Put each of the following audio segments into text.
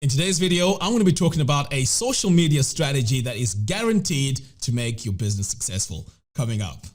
In today's video, I'm going to be talking about a social media strategy that is guaranteed to make your business successful. Coming up.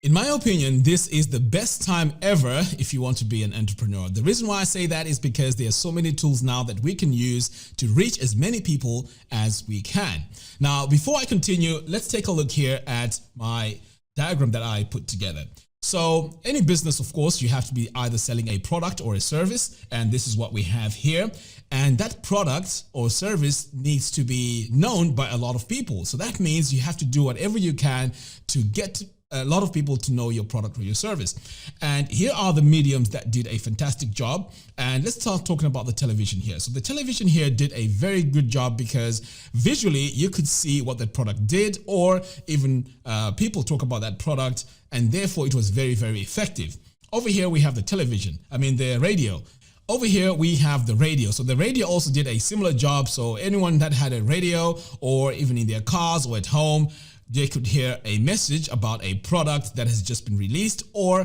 In my opinion, this is the best time ever if you want to be an entrepreneur. The reason why I say that is because there are so many tools now that we can use to reach as many people as we can. Now, before I continue, let's take a look here at my diagram that I put together. So any business, of course, you have to be either selling a product or a service, and this is what we have here. And that product or service needs to be known by a lot of people. So that means you have to do whatever you can to get a lot of people to know your product or your service. And here are the mediums that did a fantastic job. And let's start talking about the television here. So the television here did a very good job because visually you could see what that product did, or even people talk about that product, and therefore it was very, very effective. Over here we have the radio. Over here we have the radio. So the radio also did a similar job. So anyone that had a radio, or even in their cars or at home, they could hear a message about a product that has just been released, or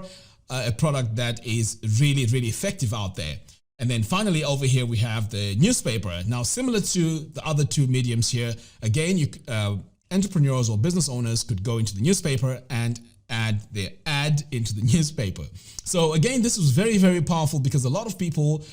a product that is really, really effective out there. And then finally over here we have the newspaper. Now, similar to the other two mediums here, again, entrepreneurs or business owners could go into the newspaper and add their ad into the newspaper. So again, this was very, very powerful because a lot of people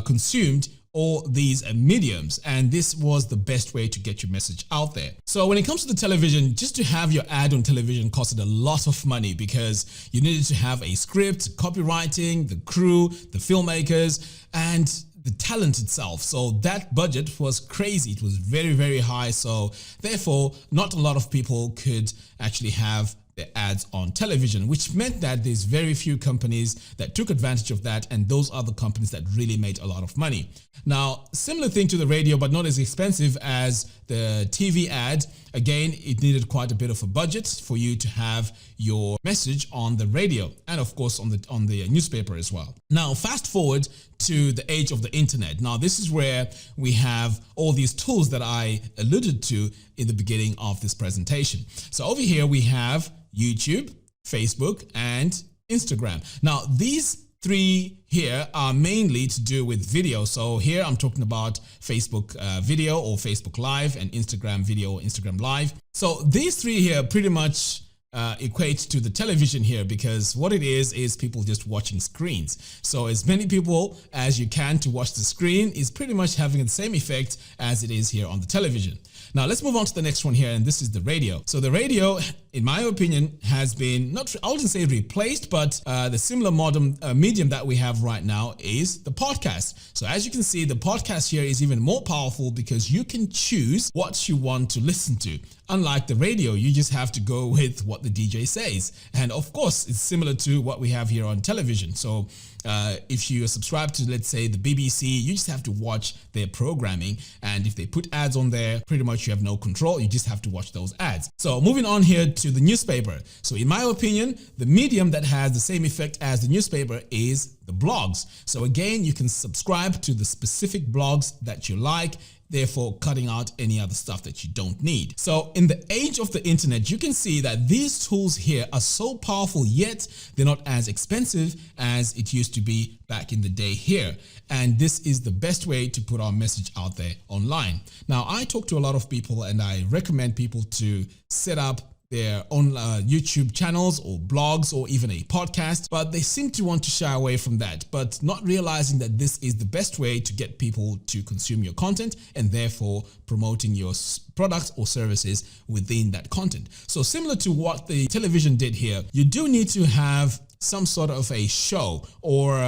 consumed all these mediums, and this was the best way to get your message out there. So when it comes to the television, just to have your ad on television costed a lot of money because you needed to have a script, copywriting, the crew, the filmmakers, and the talent itself. So that budget was crazy. It was very, very high. So therefore, not a lot of people could actually have the ads on television, which meant that there's very few companies that took advantage of that, and those are the companies that really made a lot of money. Now, similar thing to the radio, but not as expensive as the TV ad. Again, it needed quite a bit of a budget for you to have your message on the radio, and of course on the newspaper as well. Now, fast forward to the age of the internet. Now, this is where we have all these tools that I alluded to in the beginning of this presentation. So over here we have YouTube, Facebook, and Instagram. Now, these three here are mainly to do with video. So here I'm talking about Facebook video or Facebook Live, and Instagram video or Instagram Live. So these three here pretty much equate to the television here, because what it is people just watching screens. So as many people as you can to watch the screen is pretty much having the same effect as it is here on the television. Now let's move on to the next one here, and this is the radio. So the radio, in my opinion, has been I wouldn't say replaced, but the similar modern medium that we have right now is the podcast. So as you can see, the podcast here is even more powerful because you can choose what you want to listen to. Unlike the radio, you just have to go with what the DJ says. And of course, it's similar to what we have here on television. So if you subscribe to, let's say, the BBC, you just have to watch their programming. And if they put ads on there, pretty much you have no control. You just have to watch those ads. So moving on here to the newspaper. So in my opinion, the medium that has the same effect as the newspaper is the blogs. So again, you can subscribe to the specific blogs that you like, therefore cutting out any other stuff that you don't need. So in the age of the internet, you can see that these tools here are so powerful, yet they're not as expensive as it used to be back in the day here. And this is the best way to put our message out there online. Now, I talk to a lot of people, and I recommend people to set up their own YouTube channels or blogs or even a podcast, but they seem to want to shy away from that, but not realizing that this is the best way to get people to consume your content, and therefore promoting your products or services within that content. So similar to what the television did here, you do need to have some sort of a show or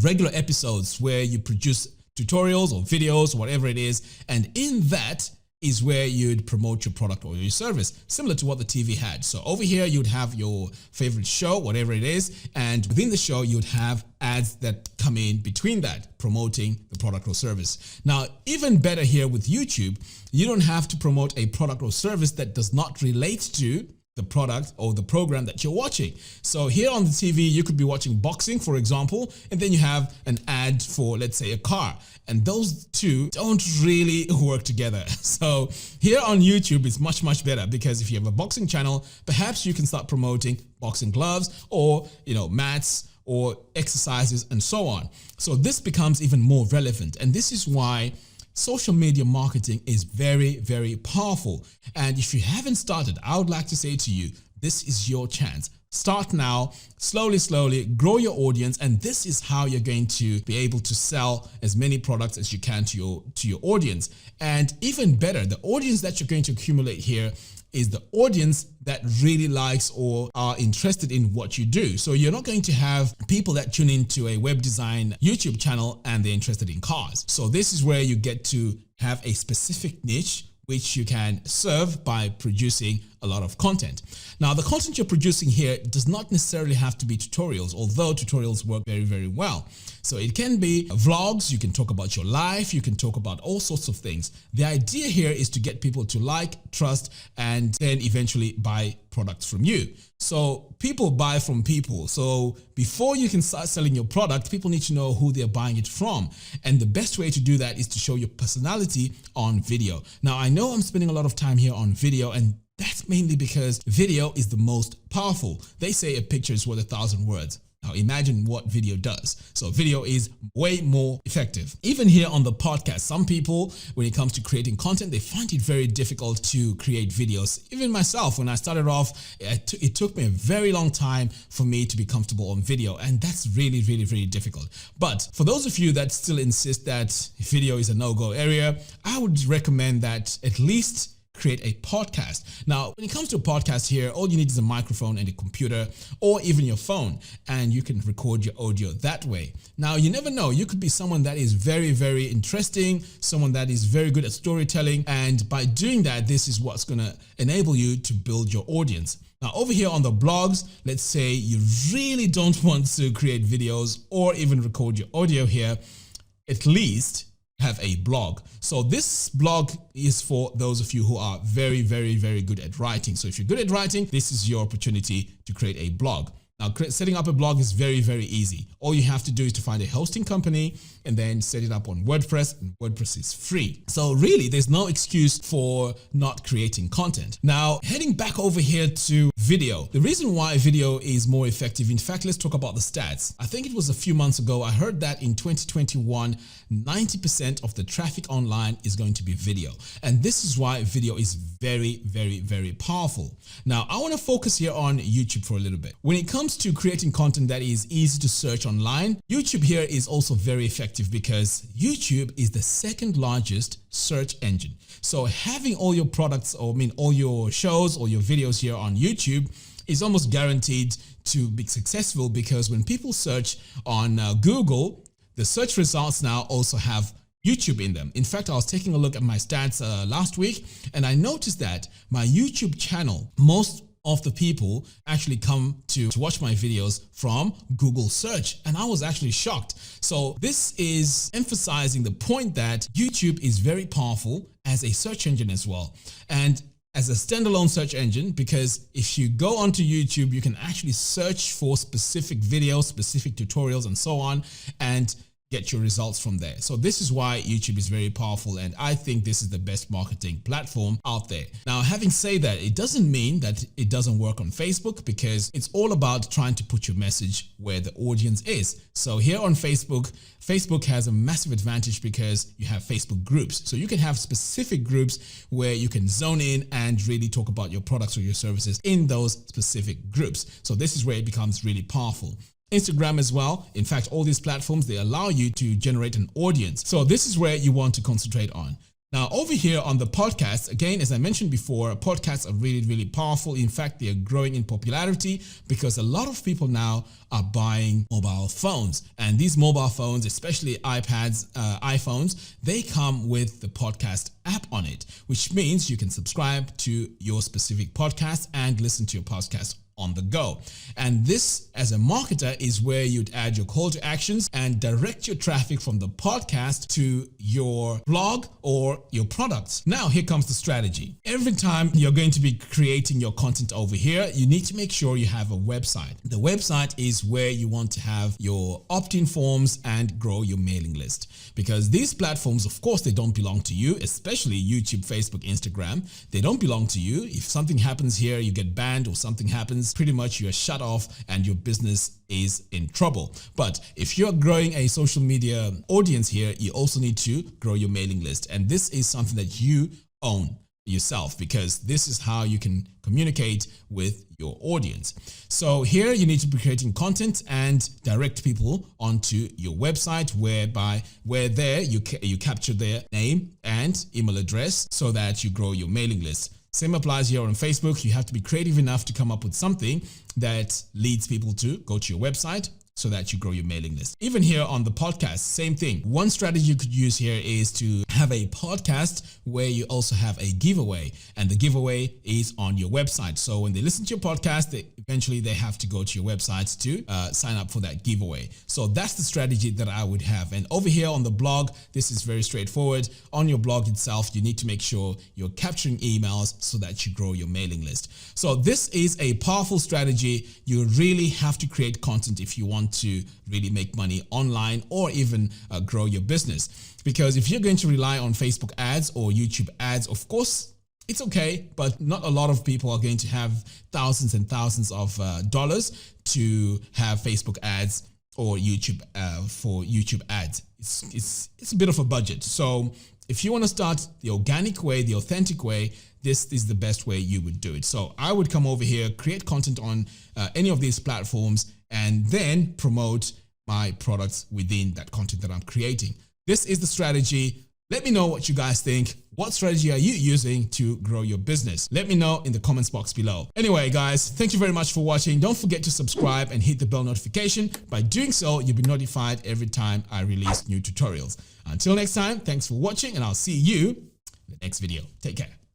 regular episodes where you produce tutorials or videos or whatever it is, and in that is where you'd promote your product or your service, similar to what the TV had. So over here, you'd have your favorite show, whatever it is, and within the show, you'd have ads that come in between that, promoting the product or service. Now, even better here with YouTube, you don't have to promote a product or service that does not relate to the product or the program that you're watching. So here on the TV, you could be watching boxing, for example, and then you have an ad for, let's say, a car. And those two don't really work together. So here on YouTube, it's much, much better because if you have a boxing channel, perhaps you can start promoting boxing gloves or, mats or exercises and so on. So this becomes even more relevant. And this is why social media marketing is very, very powerful. And if you haven't started, I would like to say to you, this is your chance. Start now, slowly, grow your audience, and this is how you're going to be able to sell as many products as you can to your audience. And even better, the audience that you're going to accumulate here is the audience that really likes or are interested in what you do. So you're not going to have people that tune into a web design YouTube channel and they're interested in cars. So this is where you get to have a specific niche which you can serve by producing a lot of content. Now, the content you're producing here does not necessarily have to be tutorials, although tutorials work very, very well. So it can be vlogs, you can talk about your life, you can talk about all sorts of things. The idea here is to get people to like, trust, and then eventually buy products from you. So people buy from people. So before you can start selling your product, people need to know who they're buying it from. And the best way to do that is to show your personality on video. Now, I know I'm spending a lot of time here on video, and that's mainly because video is the most powerful. They say a picture is worth 1,000 words. Now imagine what video does. So video is way more effective. Even here on the podcast, some people, when it comes to creating content, they find it very difficult to create videos. Even myself, when I started off, it took me a very long time for me to be comfortable on video. And that's really, really, really difficult. But for those of you that still insist that video is a no-go area, I would recommend that at least create a podcast. Now, when it comes to a podcast here, all you need is a microphone and a computer or even your phone, and you can record your audio that way. Now, you never know. You could be someone that is very, very interesting, someone that is very good at storytelling. And by doing that, this is what's going to enable you to build your audience. Now, over here on the blogs, let's say you really don't want to create videos or even record your audio here, at least have a blog. So this blog is for those of you who are very, very, very good at writing. So if you're good at writing, this is your opportunity to create a blog. Now, setting up a blog is very, very easy. All you have to do is to find a hosting company and then set it up on WordPress, and WordPress is free. So really, there's no excuse for not creating content. Now, heading back over here to video. The reason why video is more effective, in fact, let's talk about the stats. I think it was a few months ago, I heard that in 2021, 90% of the traffic online is going to be video. And this is why video is very, very, very powerful. Now, I want to focus here on YouTube for a little bit. When it comes to creating content that is easy to search online, YouTube here is also very effective because YouTube is the second largest search engine. So having all your products, or all your shows or your videos here on YouTube is almost guaranteed to be successful, because when people search on Google, the search results now also have YouTube in them. In fact, I was taking a look at my stats last week, and I noticed that my YouTube channel, most of the people actually come to watch my videos from Google search, and I was actually shocked. So this is emphasizing the point that YouTube is very powerful as a search engine as well, and as a standalone search engine, because if you go onto YouTube, you can actually search for specific videos, specific tutorials, and so on, and get your results from there. So this is why YouTube is very powerful, and I think this is the best marketing platform out there. Now, having said that, it doesn't mean that it doesn't work on Facebook, because it's all about trying to put your message where the audience is. So here on Facebook, Facebook has a massive advantage because you have Facebook groups. So you can have specific groups where you can zone in and really talk about your products or your services in those specific groups. So this is where it becomes really powerful. Instagram as well. In fact, all these platforms, they allow you to generate an audience. So this is where you want to concentrate on. Now, over here on the podcast, again, as I mentioned before, podcasts are really, really powerful. In fact, they are growing in popularity because a lot of people now are buying mobile phones. And these mobile phones, especially iPads, iPhones, they come with the podcast app on it, which means you can subscribe to your specific podcast and listen to your podcast on the go. And this, as a marketer, is where you'd add your call to actions and direct your traffic from the podcast to your blog or your products. Now, here comes the strategy. Every time you're going to be creating your content over here, you need to make sure you have a website. The website is where you want to have your opt-in forms and grow your mailing list, because these platforms, of course, they don't belong to you, especially YouTube, Facebook, Instagram. They don't belong to you. If something happens here, you get banned, or something happens, pretty much you're shut off and your business is in trouble. But if you're growing a social media audience here, you also need to grow your mailing list. And this is something that you own yourself, because this is how you can communicate with your audience. So here you need to be creating content and direct people onto your website, where there you capture their name and email address so that you grow your mailing list. Same applies here on Facebook. You have to be creative enough to come up with something that leads people to go to your website so that you grow your mailing list. Even here on the podcast, same thing. One strategy you could use here is to have a podcast where you also have a giveaway, and the giveaway is on your website. So when they listen to your podcast, eventually they have to go to your website to sign up for that giveaway. So that's the strategy that I would have. And over here on the blog, this is very straightforward. On your blog itself, you need to make sure you're capturing emails so that you grow your mailing list. So this is a powerful strategy. You really have to create content if you want to really make money online, or even grow your business. Because if you're going to rely on Facebook ads or YouTube ads, of course, it's okay, but not a lot of people are going to have thousands and thousands of dollars to have Facebook ads or YouTube for YouTube ads. It's a bit of a budget. So if you want to start the organic way, the authentic way, this is the best way you would do it. So I would come over here, create content on any of these platforms, and then promote my products within that content that I'm creating. This is the strategy. Let me know what you guys think. What strategy are you using to grow your business? Let me know in the comments box below. Anyway, guys, thank you very much for watching. Don't forget to subscribe and hit the bell notification. By doing so, you'll be notified every time I release new tutorials. Until next time, thanks for watching, and I'll see you in the next video. Take care.